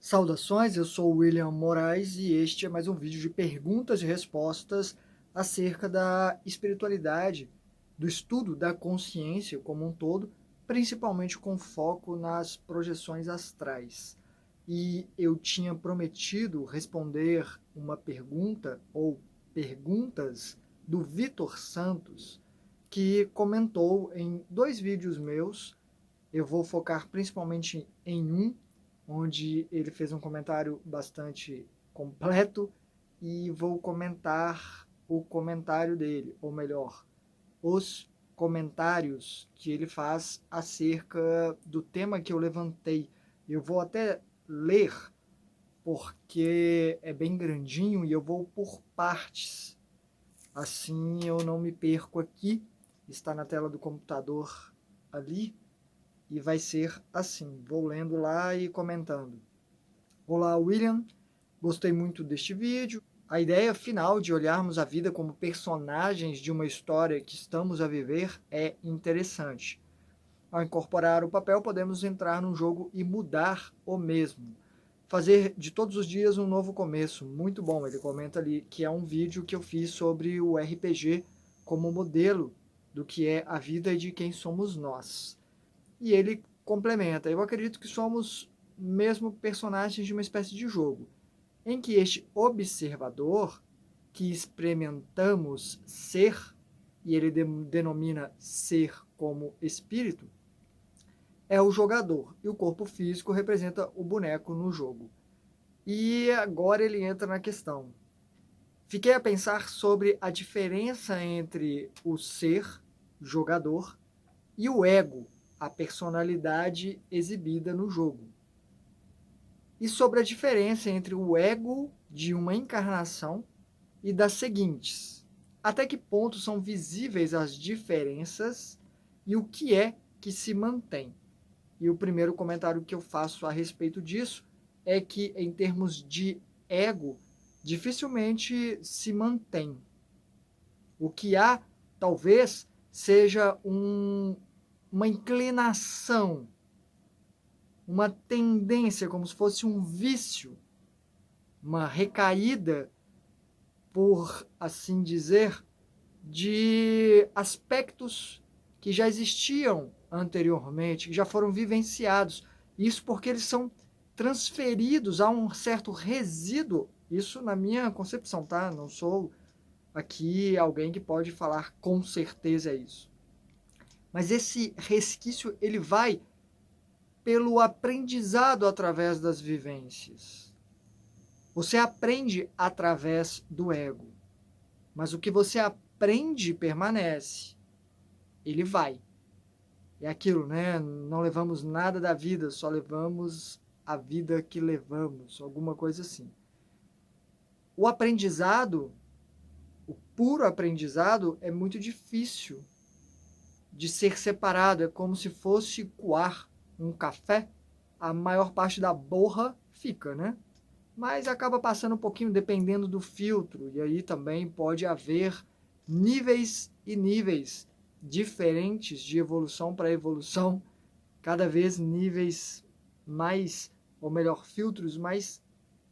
Saudações, eu sou o William Moraes e este é mais um vídeo de perguntas e respostas acerca da espiritualidade, do estudo da consciência como um todo, principalmente com foco nas projeções astrais. E eu tinha prometido responder uma pergunta ou perguntas do Vitor Santos, que comentou em 2 vídeos meus. Eu vou focar principalmente em um, onde ele fez um comentário bastante completo, e vou comentar o comentário dele, ou melhor, os comentários que ele faz acerca do tema que eu levantei. Eu vou até ler, porque é bem grandinho e eu vou por partes. Assim eu não me perco aqui. Está na tela do computador ali. E vai ser assim, vou lendo lá e comentando. Olá, William, gostei muito deste vídeo. A ideia final de olharmos a vida como personagens de uma história que estamos a viver é interessante. Ao incorporar o papel, podemos entrar num jogo e mudar o mesmo. Fazer de todos os dias um novo começo. Muito bom, ele comenta ali que é um vídeo que eu fiz sobre o RPG como modelo do que é a vida e de quem somos nós. E ele complementa: eu acredito que somos mesmo personagens de uma espécie de jogo, em que este observador que experimentamos ser, e ele denomina ser como espírito, é o jogador, e o corpo físico representa o boneco no jogo. E agora ele entra na questão. Fiquei a pensar sobre a diferença entre o ser, jogador, e o ego, a personalidade exibida no jogo. E sobre a diferença entre o ego de uma encarnação e das seguintes. Até que ponto são visíveis as diferenças e o que é que se mantém? E o primeiro comentário que eu faço a respeito disso é que, em termos de ego, dificilmente se mantém. O que há, talvez, seja uma inclinação, uma tendência, como se fosse um vício, uma recaída, por assim dizer, de aspectos que já existiam anteriormente, que já foram vivenciados. Isso porque eles são transferidos a um certo resíduo. Isso na minha concepção, tá? Não sou aqui alguém que pode falar com certeza isso. Mas esse resquício, ele vai pelo aprendizado através das vivências. Você aprende através do ego, mas o que você aprende permanece. Ele vai. É aquilo, né? Não levamos nada da vida, só levamos a vida que levamos, alguma coisa assim. O aprendizado, o puro aprendizado, é muito difícil de ser separado. É como se fosse coar um café, a maior parte da borra fica, né? Mas acaba passando um pouquinho dependendo do filtro, e aí também pode haver níveis e níveis diferentes de evolução para evolução, cada vez níveis mais, ou melhor, filtros mais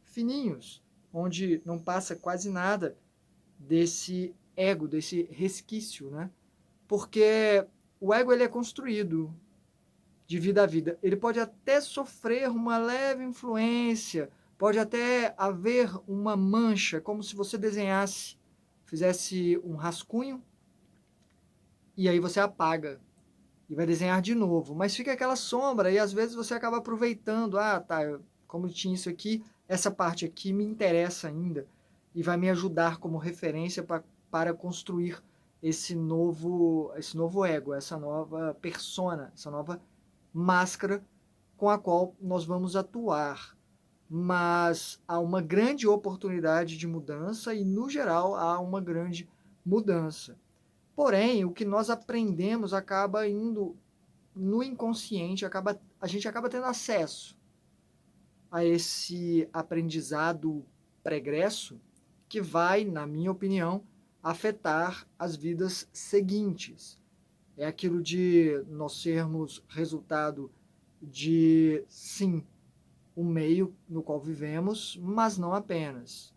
fininhos, onde não passa quase nada desse ego, desse resquício, né? Porque o ego, ele é construído de vida a vida. Ele pode até sofrer uma leve influência, pode até haver uma mancha, como se você desenhasse, fizesse um rascunho, e aí você apaga e vai desenhar de novo. Mas fica aquela sombra e às vezes você acaba aproveitando. Ah, tá, como tinha isso aqui, essa parte aqui me interessa ainda e vai me ajudar como referência para construir esse novo ego, essa nova persona, essa nova máscara com a qual nós vamos atuar. Mas há uma grande oportunidade de mudança e, no geral, há uma grande mudança. Porém, o que nós aprendemos acaba indo no inconsciente, a gente acaba tendo acesso a esse aprendizado pregresso que vai, na minha opinião, afetar as vidas seguintes. É aquilo de nós sermos resultado de, sim, o meio no qual vivemos, mas não apenas.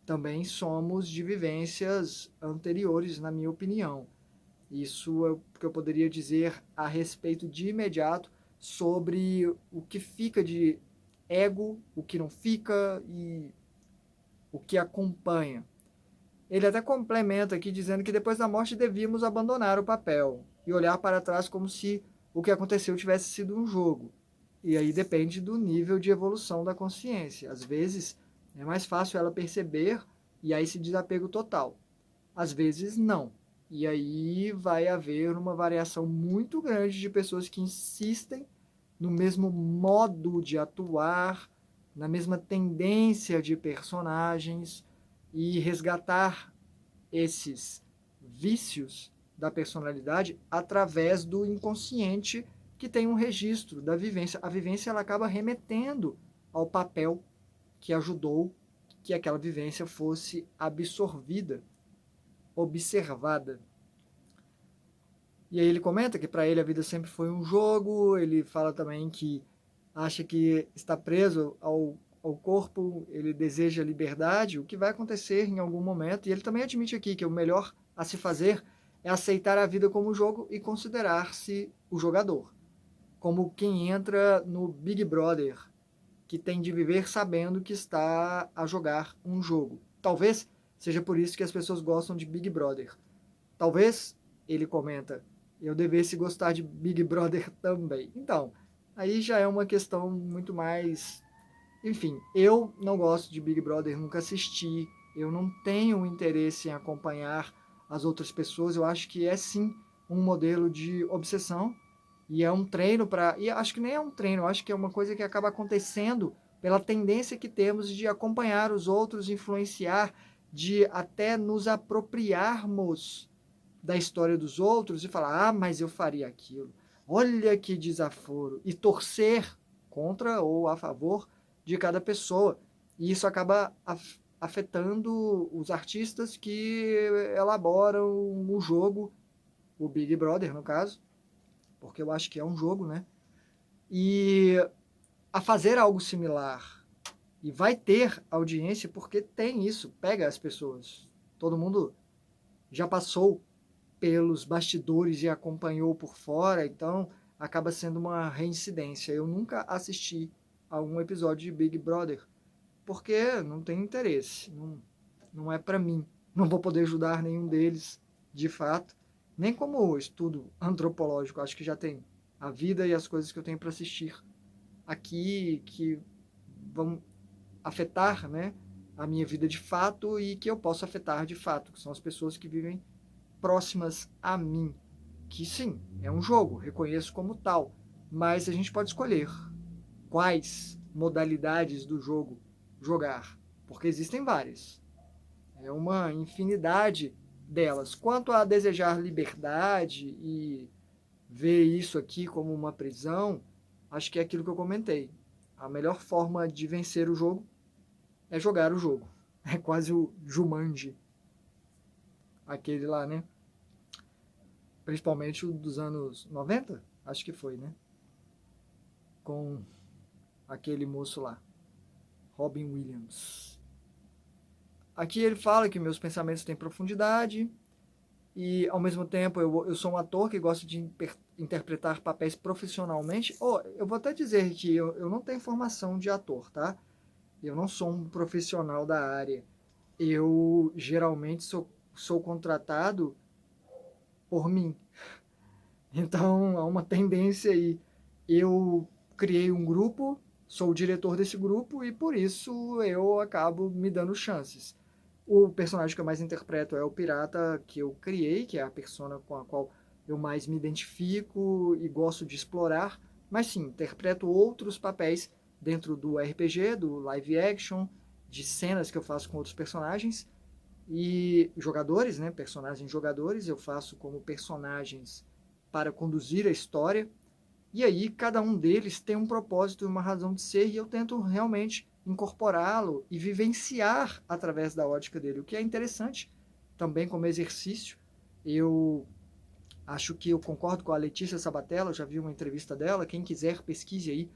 Também somos de vivências anteriores, na minha opinião. Isso é o que eu poderia dizer a respeito de imediato sobre o que fica de ego, o que não fica e o que acompanha. Ele até complementa aqui dizendo que depois da morte devíamos abandonar o papel e olhar para trás como se o que aconteceu tivesse sido um jogo. E aí depende do nível de evolução da consciência. Às vezes é mais fácil ela perceber e aí se desapego total. Às vezes não. E aí vai haver uma variação muito grande de pessoas que insistem no mesmo modo de atuar, na mesma tendência de personagens, e resgatar esses vícios da personalidade através do inconsciente que tem um registro da vivência. A vivência ela acaba remetendo ao papel que ajudou que aquela vivência fosse absorvida, observada. E aí ele comenta que para ele a vida sempre foi um jogo, ele fala também que acha que está preso ao corpo, ele deseja liberdade, o que vai acontecer em algum momento. E ele também admite aqui que o melhor a se fazer é aceitar a vida como jogo e considerar-se o jogador, como quem entra no Big Brother, que tem de viver sabendo que está a jogar um jogo. Talvez seja por isso que as pessoas gostam de Big Brother. Talvez, ele comenta, eu devesse gostar de Big Brother também. Então, aí já é uma questão muito mais. Enfim, eu não gosto de Big Brother, nunca assisti, eu não tenho interesse em acompanhar as outras pessoas, eu acho que é sim um modelo de obsessão e é um treino para. E acho que nem é um treino, eu acho que é uma coisa que acaba acontecendo pela tendência que temos de acompanhar os outros, influenciar, de até nos apropriarmos da história dos outros e falar, ah, mas eu faria aquilo. Olha que desaforo. E torcer contra ou a favor de cada pessoa. E isso acaba afetando os artistas que elaboram o jogo, o Big Brother, no caso, porque eu acho que é um jogo, né? E a fazer algo similar. E vai ter audiência porque tem isso, pega as pessoas. Todo mundo já passou pelos bastidores e acompanhou por fora, então acaba sendo uma reincidência. Eu nunca assisti a um episódio de Big Brother, porque não tem interesse, não é para mim. Não vou poder ajudar nenhum deles, de fato, nem como estudo antropológico. Acho que já tem a vida e as coisas que eu tenho para assistir aqui que vão afetar, né, a minha vida de fato e que eu posso afetar de fato, que são as pessoas que vivem próximas a mim, que sim, é um jogo, reconheço como tal, mas a gente pode escolher quais modalidades do jogo jogar, porque existem várias. É uma infinidade delas. Quanto a desejar liberdade e ver isso aqui como uma prisão, acho que é aquilo que eu comentei. A melhor forma de vencer o jogo é jogar o jogo. É quase o Jumanji, aquele lá, né? Principalmente o dos anos 90, acho que foi, né? Com aquele moço lá, Robin Williams. Aqui ele fala que meus pensamentos têm profundidade e, ao mesmo tempo, eu sou um ator que gosta de interpretar papéis profissionalmente. Oh, eu vou até dizer que eu não tenho formação de ator, tá? Eu não sou um profissional da área. Eu geralmente sou contratado por mim. Então, há uma tendência aí. Eu criei um grupo, sou o diretor desse grupo e por isso eu acabo me dando chances. O personagem que eu mais interpreto é o pirata que eu criei, que é a persona com a qual eu mais me identifico e gosto de explorar. Mas sim, interpreto outros papéis dentro do RPG, do live action, de cenas que eu faço com outros personagens e jogadores, né, personagens jogadores, eu faço como personagens para conduzir a história. E aí cada um deles tem um propósito e uma razão de ser e eu tento realmente incorporá-lo e vivenciar através da ótica dele, o que é interessante também como exercício. Eu acho que eu concordo com a Letícia Sabatella, eu já vi uma entrevista dela, quem quiser pesquise aí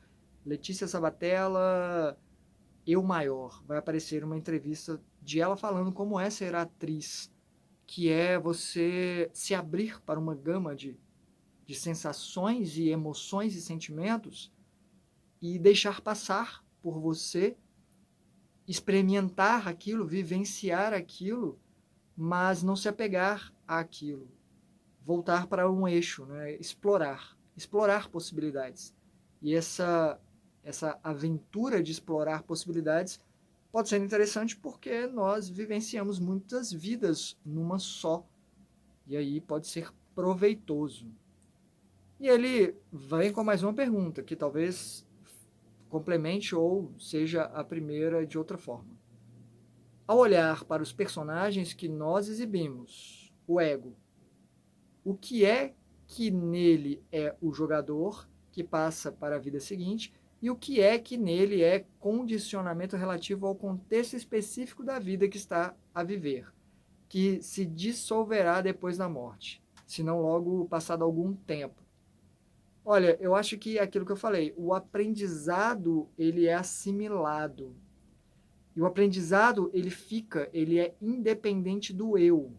Letícia Sabatella, eu maior. Vai aparecer uma entrevista de ela falando como é ser atriz, que é você se abrir para uma gama de sensações e emoções e sentimentos e deixar passar por você, experimentar aquilo, vivenciar aquilo, mas não se apegar àquilo. Voltar para um eixo, né? Explorar possibilidades. E essa aventura de explorar possibilidades pode ser interessante porque nós vivenciamos muitas vidas numa só. E aí pode ser proveitoso. E ele vem com mais uma pergunta, que talvez complemente ou seja a primeira de outra forma. Ao olhar para os personagens que nós exibimos, o ego, o que é que nele é o jogador que passa para a vida seguinte e o que é que nele é condicionamento relativo ao contexto específico da vida que está a viver, que se dissolverá depois da morte, se não logo passado algum tempo. Olha, eu acho que é aquilo que eu falei, o aprendizado ele é assimilado. E o aprendizado ele é independente do eu.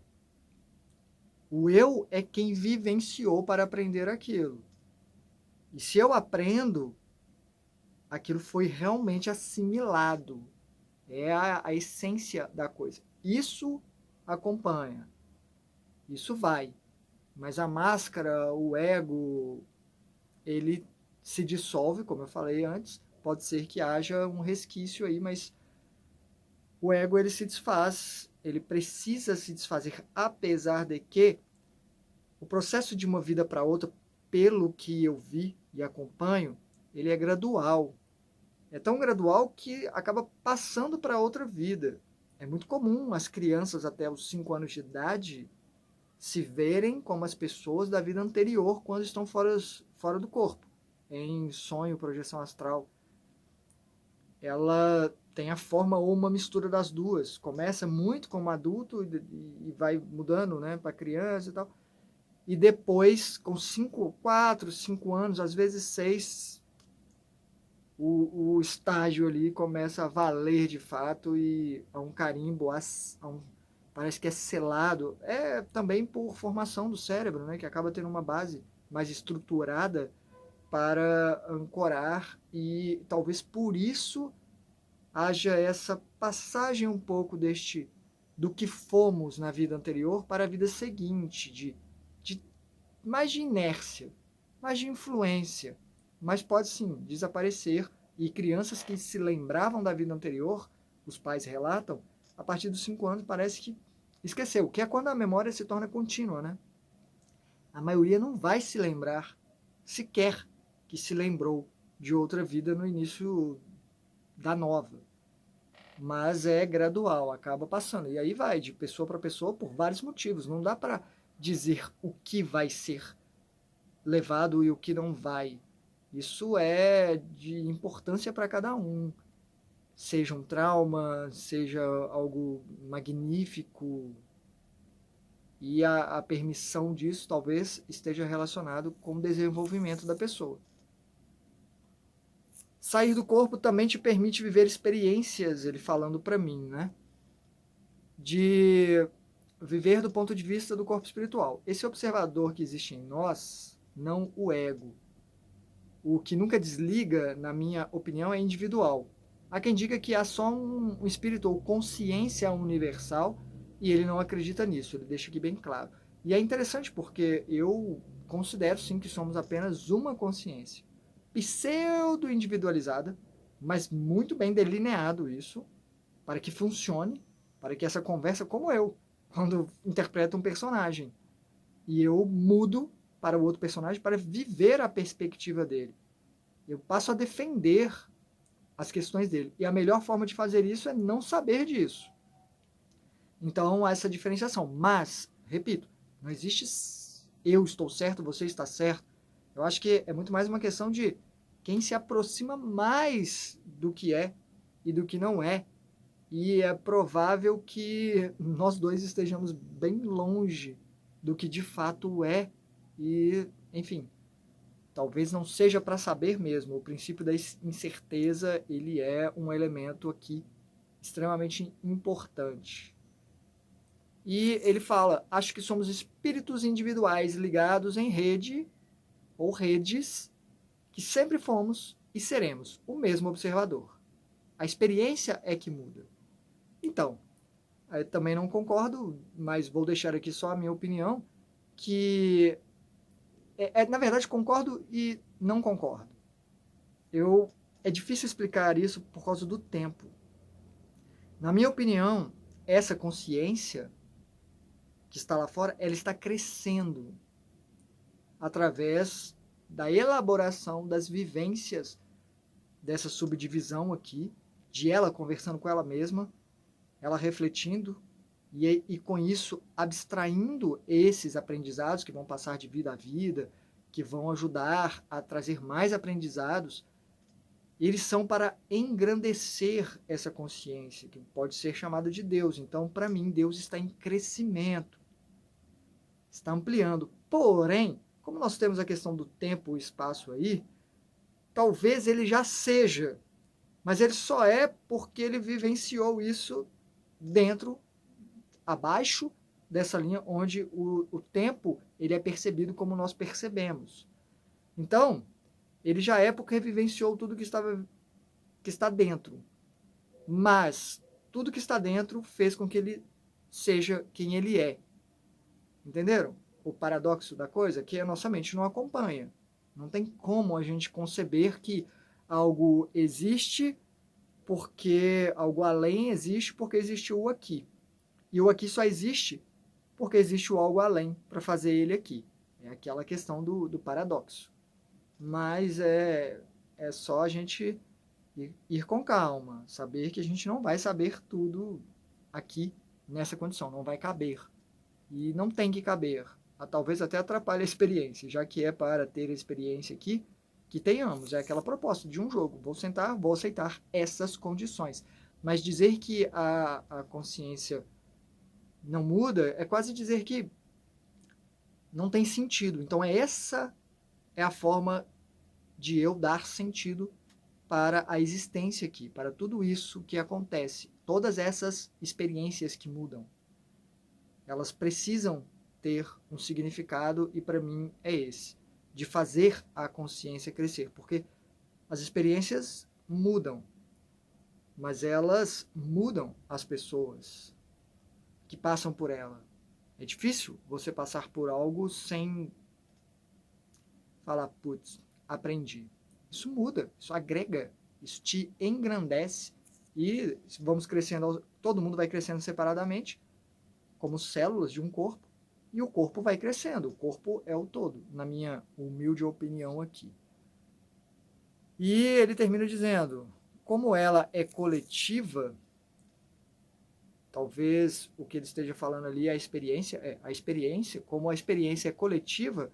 O eu é quem vivenciou para aprender aquilo. E se eu aprendo, aquilo foi realmente assimilado. É a essência da coisa. Isso acompanha. Isso vai. Mas a máscara, o ego, ele se dissolve, como eu falei antes. Pode ser que haja um resquício aí, mas o ego ele se desfaz. Ele precisa se desfazer, apesar de que o processo de uma vida para outra, pelo que eu vi e acompanho, ele é gradual. É tão gradual que acaba passando para outra vida. É muito comum as crianças até os 5 anos de idade se verem como as pessoas da vida anterior quando estão fora do corpo, em sonho, projeção astral. Ela tem a forma ou uma mistura das duas. Começa muito como adulto e vai mudando, né, para criança e tal. E depois, com 4, 5 anos, às vezes 6, o estágio ali começa a valer de fato e há um carimbo, parece que é selado. É também por formação do cérebro, né, que acaba tendo uma base mais estruturada para ancorar e talvez por isso haja essa passagem um pouco do que fomos na vida anterior para a vida seguinte, de mais de inércia, mais de influência, mas pode sim desaparecer. E crianças que se lembravam da vida anterior, os pais relatam, a partir dos 5 anos parece que esqueceu, que é quando a memória se torna contínua, né? A maioria não vai se lembrar sequer que se lembrou de outra vida no início da nova. Mas é gradual, acaba passando. E aí vai de pessoa para pessoa por vários motivos. Não dá para dizer o que vai ser levado e o que não vai. Isso é de importância para cada um. Seja um trauma, seja algo magnífico. E a permissão disso talvez esteja relacionado com o desenvolvimento da pessoa. Sair do corpo também te permite viver experiências, ele falando para mim, né? De viver do ponto de vista do corpo espiritual. Esse observador que existe em nós, não o ego. O que nunca desliga, na minha opinião, é individual. Há quem diga que há só um espírito ou consciência universal e ele não acredita nisso, ele deixa aqui bem claro. E é interessante porque eu considero sim que somos apenas uma consciência pseudo-individualizada, mas muito bem delineado isso, para que funcione, para que essa conversa, como eu, quando interpreto um personagem, e eu mudo para o outro personagem para viver a perspectiva dele. Eu passo a defender as questões dele. E a melhor forma de fazer isso é não saber disso. Então, essa diferenciação. Mas, repito, não existe eu estou certo, você está certo. Eu acho que é muito mais uma questão de quem se aproxima mais do que é e do que não é. E é provável que nós dois estejamos bem longe do que de fato é. E, enfim, talvez não seja para saber mesmo. O princípio da incerteza, ele é um elemento aqui extremamente importante. E ele fala, acho que somos espíritos individuais ligados em rede ou redes, que sempre fomos e seremos o mesmo observador. A experiência é que muda. Então, eu também não concordo, mas vou deixar aqui só a minha opinião, que na verdade concordo e não concordo. É difícil explicar isso por causa do tempo. Na minha opinião, essa consciência que está lá fora, ela está crescendo através da elaboração das vivências dessa subdivisão aqui, de ela conversando com ela mesma, ela refletindo e com isso abstraindo esses aprendizados que vão passar de vida a vida, que vão ajudar a trazer mais aprendizados. Eles são para engrandecer essa consciência, que pode ser chamada de Deus. Então, para mim, Deus está em crescimento, está ampliando. Porém, como nós temos a questão do tempo e espaço aí, talvez ele já seja, mas ele só é porque ele vivenciou isso dentro, abaixo dessa linha onde o tempo ele é percebido como nós percebemos. Então, ele já é porque vivenciou tudo que está dentro. Mas tudo que está dentro fez com que ele seja quem ele é. Entenderam? O paradoxo da coisa é que a nossa mente não acompanha. Não tem como a gente conceber que algo existe porque algo além existe porque existiu o aqui. E o aqui só existe porque existe o algo além para fazer ele aqui. É aquela questão do paradoxo. Mas é só a gente ir com calma, saber que a gente não vai saber tudo aqui nessa condição, não vai caber. E não tem que caber. Talvez até atrapalhe a experiência, já que é para ter a experiência aqui, que tenhamos. É aquela proposta de um jogo. Vou sentar, vou aceitar essas condições. Mas dizer que a consciência não muda é quase dizer que não tem sentido. Então essa é a forma de eu dar sentido para a existência aqui, para tudo isso que acontece. Todas essas experiências que mudam, elas precisam ter um significado e para mim é esse, de fazer a consciência crescer, porque as experiências mudam, mas elas mudam as pessoas que passam por ela. É difícil você passar por algo sem falar, putz, aprendi. Isso muda, isso agrega, isso te engrandece e vamos crescendo, todo mundo vai crescendo separadamente, como células de um corpo, e o corpo vai crescendo. O corpo é o todo, na minha humilde opinião aqui. E ele termina dizendo, como ela é coletiva, talvez o que ele esteja falando ali, a experiência, como a experiência é coletiva,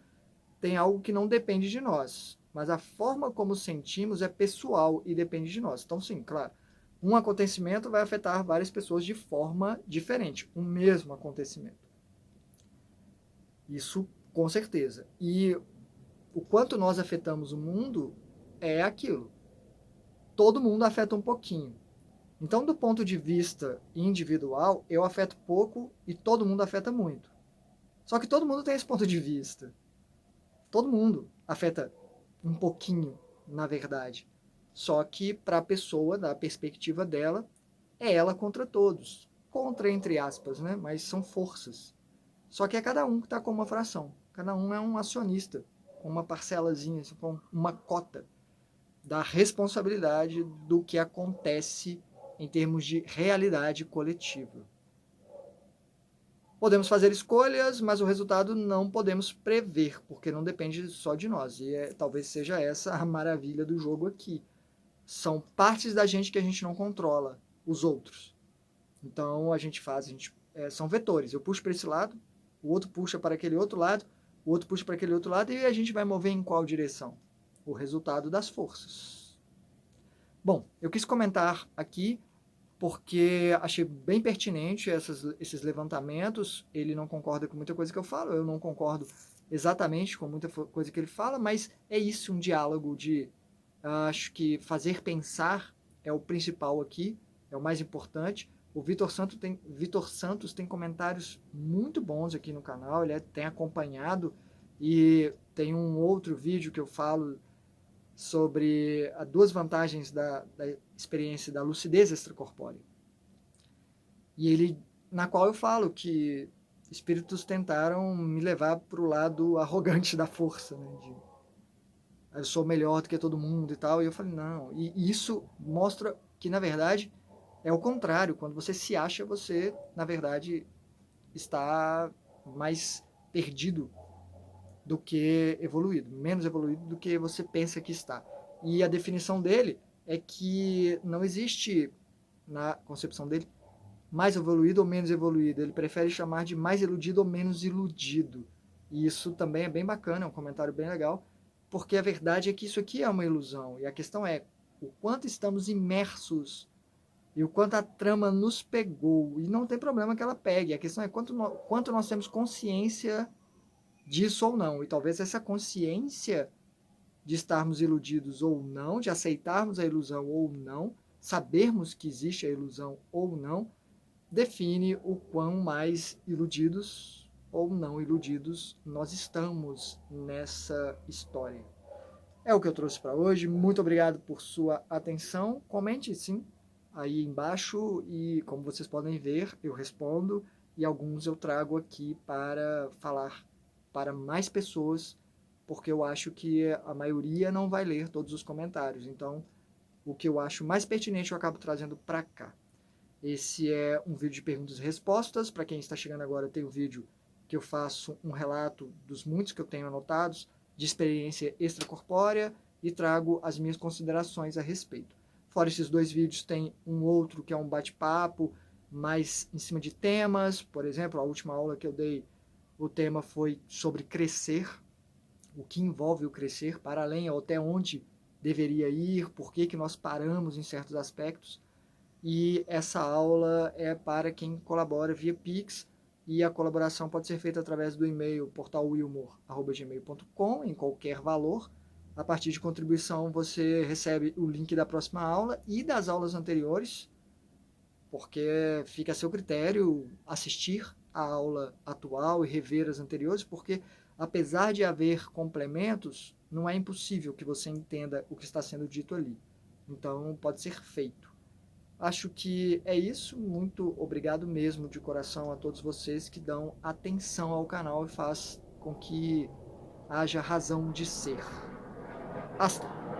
tem algo que não depende de nós, mas a forma como sentimos é pessoal e depende de nós. Então, sim, claro, um acontecimento vai afetar várias pessoas de forma diferente, o mesmo acontecimento. Isso com certeza. E o quanto nós afetamos o mundo é aquilo. Todo mundo afeta um pouquinho. Então, do ponto de vista individual, eu afeto pouco e todo mundo afeta muito. Só que todo mundo tem esse ponto de vista. Todo mundo afeta um pouquinho, na verdade. Só que para a pessoa, da perspectiva dela, é ela contra todos. Contra, entre aspas, né? Mas são forças. Só que é cada um que está com uma fração. Cada um é um acionista, com uma parcelazinha, com uma cota da responsabilidade do que acontece em termos de realidade coletiva. Podemos fazer escolhas, mas o resultado não podemos prever, porque não depende só de nós. E talvez seja essa a maravilha do jogo aqui. São partes da gente que a gente não controla, os outros. Então a gente faz, são vetores. Eu puxo para esse lado, o outro puxa para aquele outro lado, o outro puxa para aquele outro lado, e a gente vai mover em qual direção? O resultado das forças. Bom, eu quis comentar aqui porque achei bem pertinente esses levantamentos. Ele não concorda com muita coisa que eu falo, eu não concordo exatamente com muita coisa que ele fala, mas é isso, um diálogo de, acho que fazer pensar é o principal aqui, é o mais importante. O Vitor Santos tem comentários muito bons aqui no canal, ele tem acompanhado, e tem um outro vídeo que eu falo sobre as duas vantagens da experiência da lucidez extracorpórea. E ele, na qual eu falo que espíritos tentaram me levar para o lado arrogante da força, né? De, eu sou melhor do que todo mundo e tal. E eu falei, não. E isso mostra que, na verdade, é o contrário. Quando você se acha, você, na verdade, está mais perdido do que evoluído, menos evoluído do que você pensa que está. E a definição dele é que não existe, na concepção dele, mais evoluído ou menos evoluído. Ele prefere chamar de mais iludido ou menos iludido. E isso também é bem bacana, é um comentário bem legal, porque a verdade é que isso aqui é uma ilusão. E a questão é o quanto estamos imersos e o quanto a trama nos pegou. E não tem problema que ela pegue. A questão é quanto nós temos consciência disso ou não. E talvez essa consciência de estarmos iludidos ou não, de aceitarmos a ilusão ou não, sabermos que existe a ilusão ou não, define o quão mais iludidos ou não iludidos nós estamos nessa história. É o que eu trouxe para hoje. Muito obrigado por sua atenção. Comente sim aí embaixo e, como vocês podem ver, eu respondo e alguns eu trago aqui para falar para mais pessoas, porque eu acho que a maioria não vai ler todos os comentários. Então, o que eu acho mais pertinente eu acabo trazendo para cá. Esse é um vídeo de perguntas e respostas. Para quem está chegando agora, tem um vídeo que eu faço um relato dos muitos que eu tenho anotados de experiência extracorpórea e trago as minhas considerações a respeito. Fora esses dois vídeos, tem um outro que é um bate-papo mais em cima de temas. Por exemplo, a última aula que eu dei, o tema foi sobre crescer, o que envolve o crescer, para além ou até onde deveria ir, por que nós paramos em certos aspectos. E essa aula é para quem colabora via Pix, e a colaboração pode ser feita através do e-mail portalwilmor@gmail.com, em qualquer valor. A partir de contribuição você recebe o link da próxima aula e das aulas anteriores, porque fica a seu critério assistir a aula atual e rever as anteriores, porque apesar de haver complementos, não é impossível que você entenda o que está sendo dito ali. Então pode ser feito. Acho que é isso. Muito obrigado mesmo de coração a todos vocês que dão atenção ao canal e faz com que haja razão de ser. Hasta!